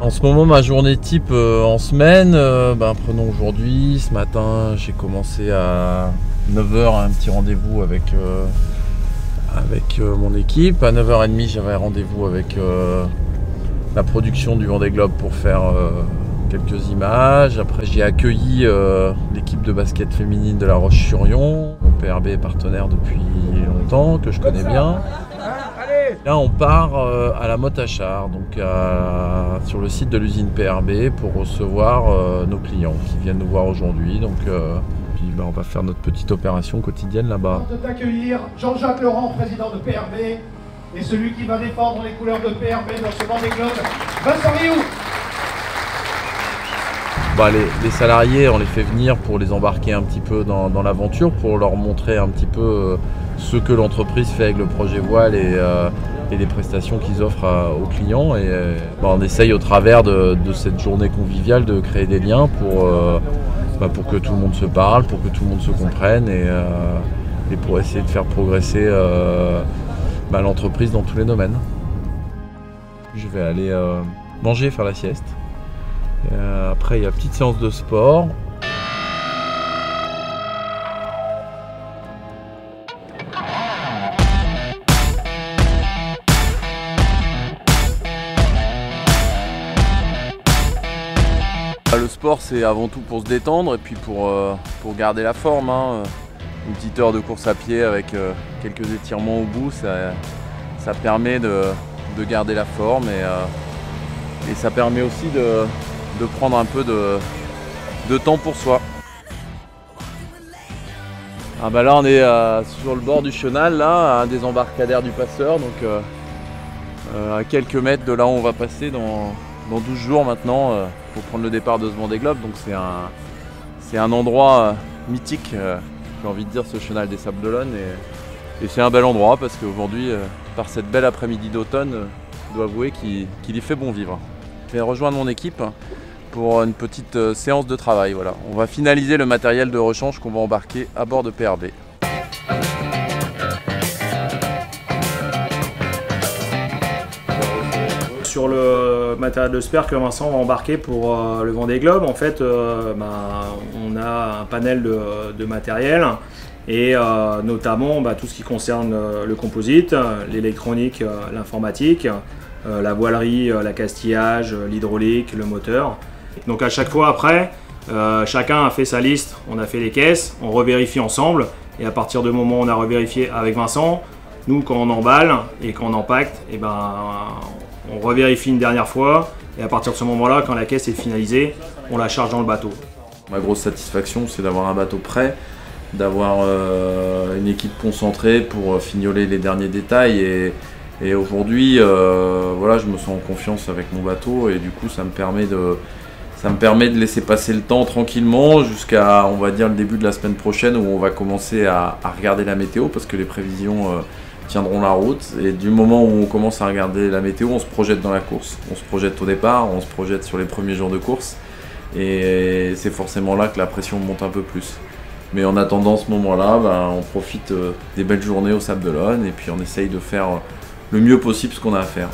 En ce moment, ma journée type en semaine, prenons aujourd'hui. Ce matin, j'ai commencé à 9 h un petit rendez-vous avec mon équipe. À 9 h 30, j'avais rendez-vous avec la production du Vendée Globe pour faire quelques images. Après, j'ai accueilli l'équipe de basket féminine de La Roche-sur-Yon. Mon PRB est partenaire depuis longtemps, que je connais bien. Là, on part à la Motte à Char, donc sur le site de l'usine PRB pour recevoir nos clients qui viennent nous voir aujourd'hui. Donc, puis on va faire notre petite opération quotidienne là-bas. D'accueillir Jean-Jacques Laurent, président de PRB, et celui qui va défendre les couleurs de PRB dans ce Vendée Globe, Vincent Rioux. Les salariés, on les fait venir pour les embarquer un petit peu dans l'aventure, pour leur montrer un petit peu ce que l'entreprise fait avec le projet voile et les prestations qu'ils offrent aux clients. Et on essaye au travers de cette journée conviviale de créer des liens pour que tout le monde se parle, pour que tout le monde se comprenne et pour essayer de faire progresser l'entreprise dans tous les domaines. Je vais aller manger, faire la sieste. Après, il y a une petite séance de sport. Le sport, c'est avant tout pour se détendre et puis pour garder la forme. Une petite heure de course à pied avec quelques étirements au bout, ça permet de garder la forme et ça permet aussi de prendre un peu de temps pour soi. Là on est sur le bord du chenal, là, un des embarcadères du Passeur, donc à quelques mètres de là où on va passer dans 12 jours maintenant pour prendre le départ de ce Vendée Globe. Donc c'est un endroit mythique, j'ai envie de dire, ce chenal des Sables d'Olonne, et c'est un bel endroit parce qu'aujourd'hui, par cette belle après-midi d'automne, je dois avouer qu'il y fait bon vivre. Je vais rejoindre mon équipe pour une petite séance de travail. Voilà. On va finaliser le matériel de rechange qu'on va embarquer à bord de PRB. Sur le matériel de spare que Vincent va embarquer pour le Vendée Globe, en fait, on a un panel de matériel et notamment tout ce qui concerne le composite, l'électronique, l'informatique, la voilerie, l'accastillage, l'hydraulique, le moteur. Donc à chaque fois après, chacun a fait sa liste, on a fait les caisses, on revérifie ensemble et à partir du moment où on a revérifié avec Vincent, nous quand on emballe et quand on empacte, on revérifie une dernière fois et à partir de ce moment-là, quand la caisse est finalisée, on la charge dans le bateau. Ma grosse satisfaction, c'est d'avoir un bateau prêt, d'avoir une équipe concentrée pour fignoler les derniers détails et aujourd'hui, je me sens en confiance avec mon bateau et du coup, ça me permet de laisser passer le temps tranquillement jusqu'à, on va dire, le début de la semaine prochaine où on va commencer à regarder la météo parce que les prévisions tiendront la route. Et du moment où on commence à regarder la météo, on se projette dans la course. On se projette au départ, on se projette sur les premiers jours de course et c'est forcément là que la pression monte un peu plus. Mais en attendant ce moment-là, on profite des belles journées aux Sables d'Olonne et puis on essaye de faire le mieux possible ce qu'on a à faire.